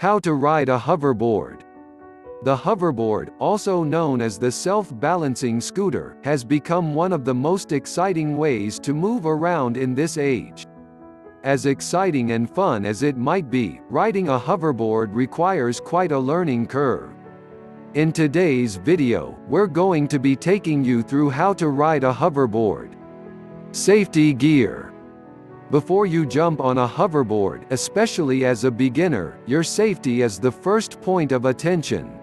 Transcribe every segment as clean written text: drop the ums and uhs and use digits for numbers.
How to ride a hoverboard. The hoverboard, also known as the self-balancing scooter, has become one of the most exciting ways to move around in this age. As exciting and fun as it might be, riding a hoverboard requires quite a learning curve. In today's video, we're going to be taking you through how to ride a hoverboard. Safety gear. Before you jump on a hoverboard, especially as a beginner, your safety is the first point of attention.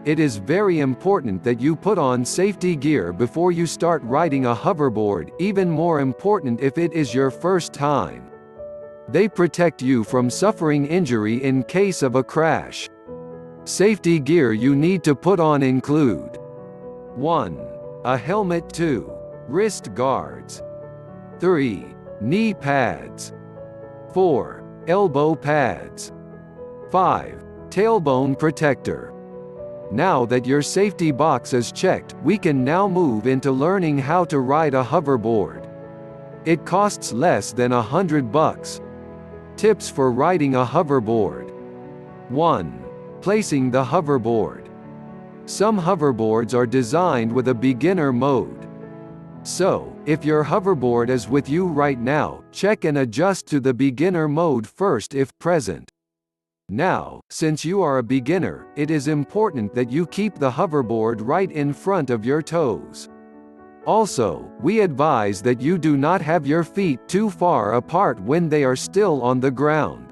It is very important that you put on safety gear before you start riding a hoverboard, even more important if it is your first time. They protect you from suffering injury in case of a crash. Safety gear you need to put on include 1. A helmet. 2. Wrist guards. 3. Knee pads. 4. Elbow pads. 5. Tailbone protector. Now that your safety box is checked, we can now move into learning how to ride a hoverboard. It costs less than $100. Tips for riding a hoverboard. 1. Placing the hoverboard. Some hoverboards are designed with a beginner mode. So, if your hoverboard is with you right now, check and adjust to the beginner mode first if present. Now, since you are a beginner, it is important that you keep the hoverboard right in front of your toes. Also, we advise that you do not have your feet too far apart when they are still on the ground.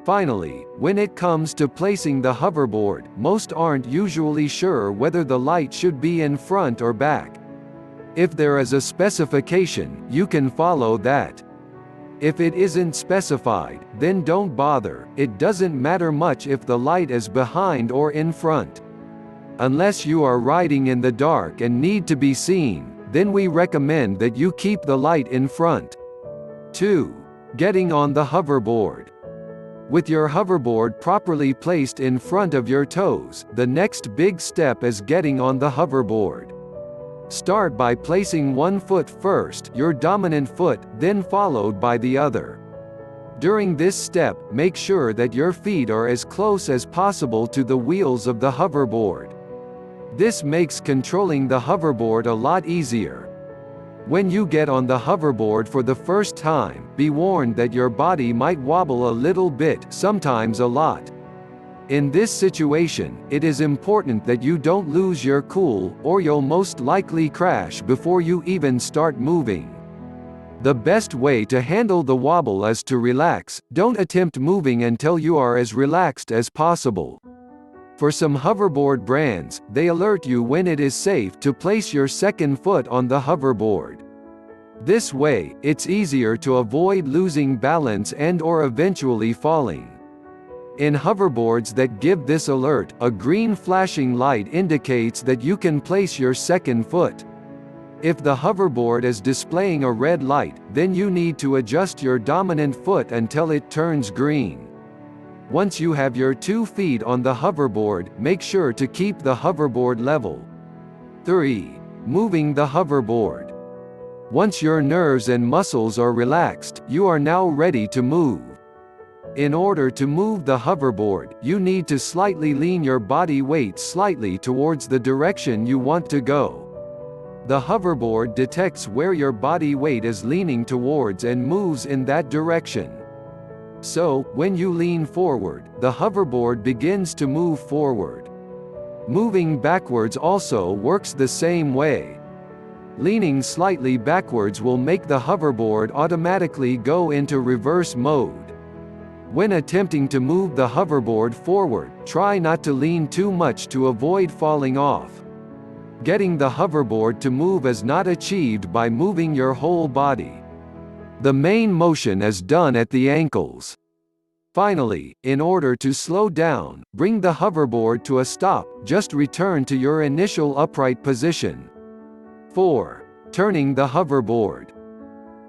Finally, when it comes to placing the hoverboard, most aren't usually sure whether the light should be in front or back. If there is a specification, you can follow that. If it isn't specified, then don't bother, it doesn't matter much if the light is behind or in front. Unless you are riding in the dark and need to be seen, then we recommend that you keep the light in front. 2. Getting on the hoverboard. With your hoverboard properly placed in front of your toes, the next big step is getting on the hoverboard. Start by placing one foot first, your dominant foot, then followed by the other. During this step, make sure that your feet are as close as possible to the wheels of the hoverboard. This makes controlling the hoverboard a lot easier. When you get on the hoverboard for the first time, be warned that your body might wobble a little bit, sometimes a lot. In this situation, it is important that you don't lose your cool, or you'll most likely crash before you even start moving. The best way to handle the wobble is to relax. Don't attempt moving until you are as relaxed as possible. For some hoverboard brands, they alert you when it is safe to place your second foot on the hoverboard. This way, it's easier to avoid losing balance and/or eventually falling. In hoverboards that give this alert, a green flashing light indicates that you can place your second foot. If the hoverboard is displaying a red light, then you need to adjust your dominant foot until it turns green. Once you have your 2 feet on the hoverboard, make sure to keep the hoverboard level. 3. Moving the hoverboard. Once your nerves and muscles are relaxed, you are now ready to move. In order to move the hoverboard, you need to slightly lean your body weight slightly towards the direction you want to go. The hoverboard detects where your body weight is leaning towards and moves in that direction. So, when you lean forward, the hoverboard begins to move forward. Moving backwards also works the same way. Leaning slightly backwards will make the hoverboard automatically go into reverse mode. When attempting to move the hoverboard forward, try not to lean too much to avoid falling off. Getting the hoverboard to move is not achieved by moving your whole body. The main motion is done at the ankles. Finally, in order to slow down, bring the hoverboard to a stop, just return to your initial upright position. 4. Turning the hoverboard.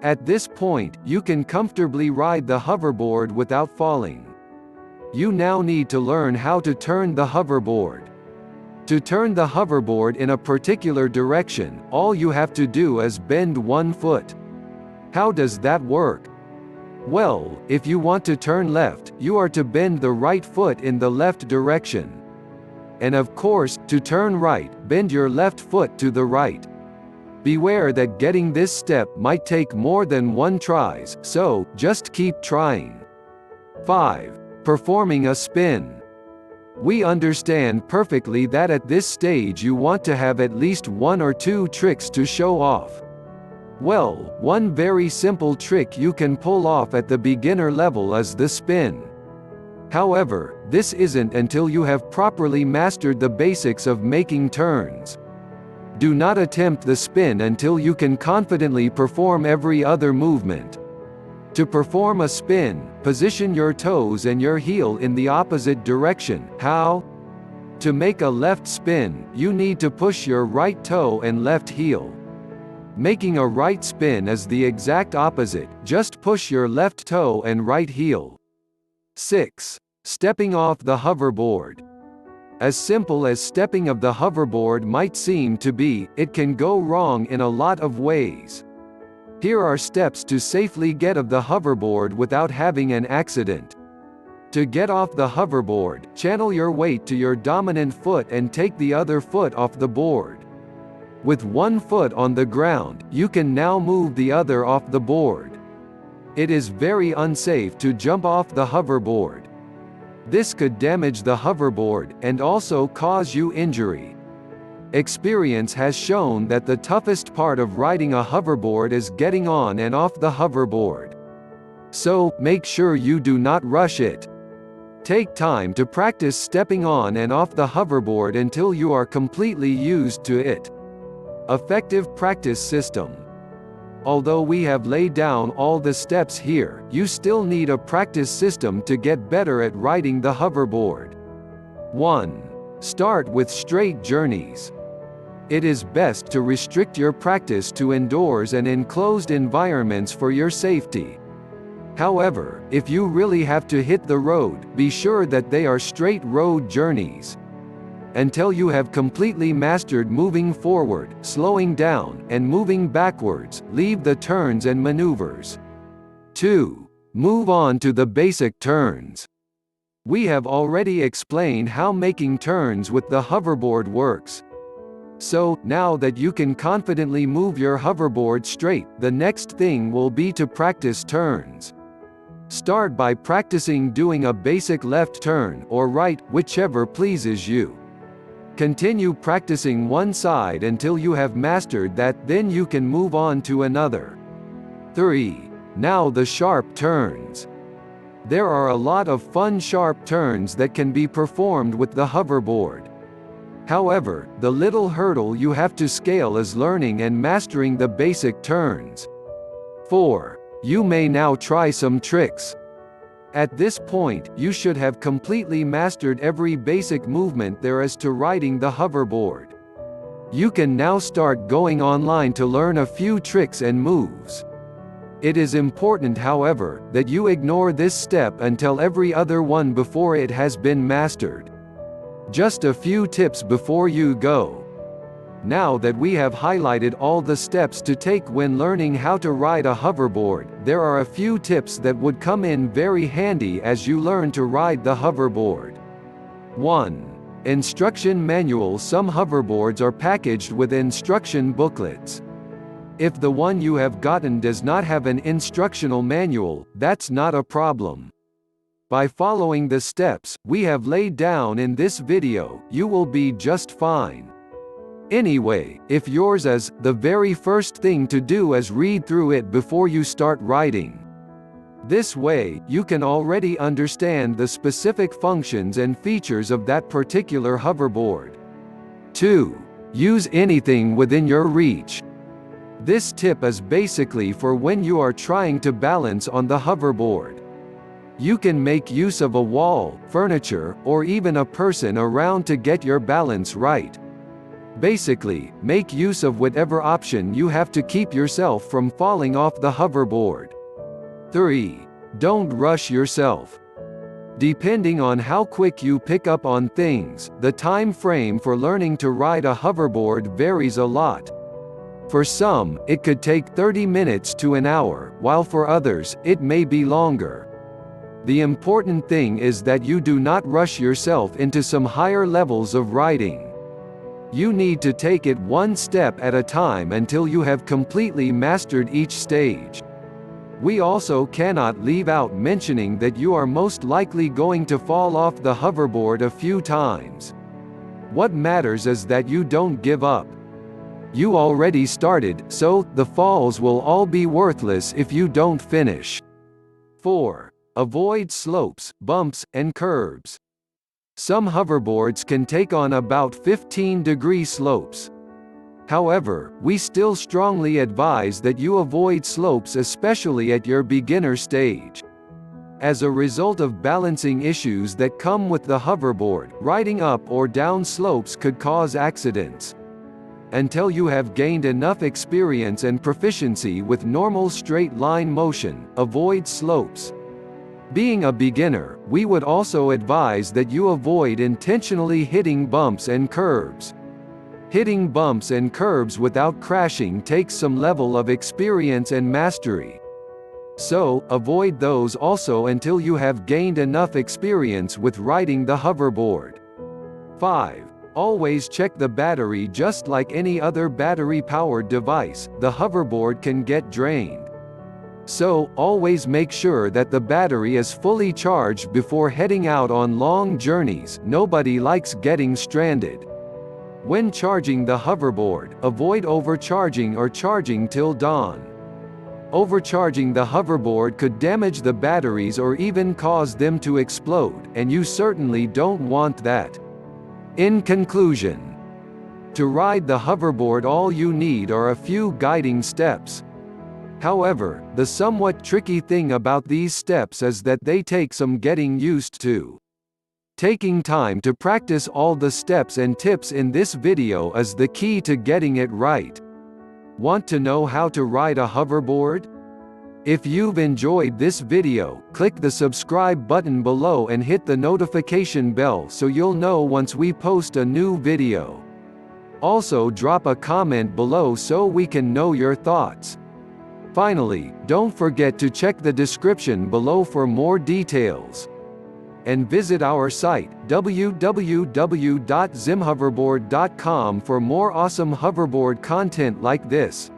At this point, you can comfortably ride the hoverboard without falling. You now need to learn how to turn the hoverboard. To turn the hoverboard in a particular direction, all you have to do is bend one foot. How does that work? Well, if you want to turn left, you are to bend the right foot in the left direction. And of course, to turn right, bend your left foot to the right. Beware that getting this step might take more than one tries, so just keep trying. 5. Performing a spin. We understand perfectly that at this stage you want to have at least 1 or 2 tricks to show off. Well, one very simple trick you can pull off at the beginner level is the spin. However, this isn't until you have properly mastered the basics of making turns. Do not attempt the spin until you can confidently perform every other movement. To perform a spin, position your toes and your heel in the opposite direction. How? To make a left spin, you need to push your right toe and left heel. Making a right spin is the exact opposite, just push your left toe and right heel. 6. Stepping off the hoverboard. As simple as stepping off the hoverboard might seem to be, it can go wrong in a lot of ways. Here are steps to safely get off the hoverboard without having an accident. To get off the hoverboard, channel your weight to your dominant foot and take the other foot off the board. With one foot on the ground, you can now move the other off the board. It is very unsafe to jump off the hoverboard. This could damage the hoverboard, and also cause you injury. Experience has shown that the toughest part of riding a hoverboard is getting on and off the hoverboard. So, make sure you do not rush it. Take time to practice stepping on and off the hoverboard until you are completely used to it. Effective practice system. Although we have laid down all the steps here, you still need a practice system to get better at riding the hoverboard. 1. Start with straight journeys. It is best to restrict your practice to indoors and enclosed environments for your safety. However, if you really have to hit the road, be sure that they are straight road journeys. Until you have completely mastered moving forward, slowing down, and moving backwards, leave the turns and maneuvers. 2. Move on to the basic turns. We have already explained how making turns with the hoverboard works. So, now that you can confidently move your hoverboard straight, the next thing will be to practice turns. Start by practicing doing a basic left turn or right, whichever pleases you. Continue practicing one side until you have mastered that, then you can move on to another. 3. Now the sharp turns. There are a lot of fun sharp turns that can be performed with the hoverboard. However, the little hurdle you have to scale is learning and mastering the basic turns. 4. You may now try some tricks. At this point, you should have completely mastered every basic movement there is to riding the hoverboard. You can now start going online to learn a few tricks and moves. It is important, however, that you ignore this step until every other one before it has been mastered. Just a few tips before you go. Now that we have highlighted all the steps to take when learning how to ride a hoverboard, there are a few tips that would come in very handy as you learn to ride the hoverboard. 1. Instruction manual. Some hoverboards are packaged with instruction booklets. If the one you have gotten does not have an instructional manual, that's not a problem. By following the steps we have laid down in this video, you will be just fine. Anyway, if yours is, the very first thing to do is read through it before you start riding. This way, you can already understand the specific functions and features of that particular hoverboard. 2. Use anything within your reach. This tip is basically for when you are trying to balance on the hoverboard. You can make use of a wall, furniture, or even a person around to get your balance right. Basically, make use of whatever option you have to keep yourself from falling off the hoverboard. 3. Don't rush yourself. Depending on how quick you pick up on things, the time frame for learning to ride a hoverboard varies a lot. For some, it could take 30 minutes to an hour, while for others, it may be longer. The important thing is that you do not rush yourself into some higher levels of riding. You need to take it one step at a time until you have completely mastered each stage. We also cannot leave out mentioning that you are most likely going to fall off the hoverboard a few times. What matters is that you don't give up. You already started, so the falls will all be worthless if you don't finish. 4. Avoid slopes, bumps, and curbs. Some hoverboards can take on about 15-degree slopes. However, we still strongly advise that you avoid slopes, especially at your beginner stage. As a result of balancing issues that come with the hoverboard, riding up or down slopes could cause accidents. Until you have gained enough experience and proficiency with normal straight-line motion, avoid slopes. Being a beginner, we would also advise that you avoid intentionally hitting bumps and curbs. Hitting bumps and curbs without crashing takes some level of experience and mastery. So, avoid those also until you have gained enough experience with riding the hoverboard. 5. Always check the battery. Just like any other battery-powered device, the hoverboard can get drained. So, always make sure that the battery is fully charged before heading out on long journeys. Nobody likes getting stranded. When charging the hoverboard, avoid overcharging or charging till dawn. Overcharging the hoverboard could damage the batteries or even cause them to explode, and you certainly don't want that. In conclusion, to ride the hoverboard, all you need are a few guiding steps. However, the somewhat tricky thing about these steps is that they take some getting used to. Taking time to practice all the steps and tips in this video is the key to getting it right. Want to know how to ride a hoverboard? If you've enjoyed this video, click the subscribe button below and hit the notification bell so you'll know once we post a new video. Also, drop a comment below so we can know your thoughts. Finally, don't forget to check the description below for more details. And visit our site, www.zimhoverboard.com, for more awesome hoverboard content like this.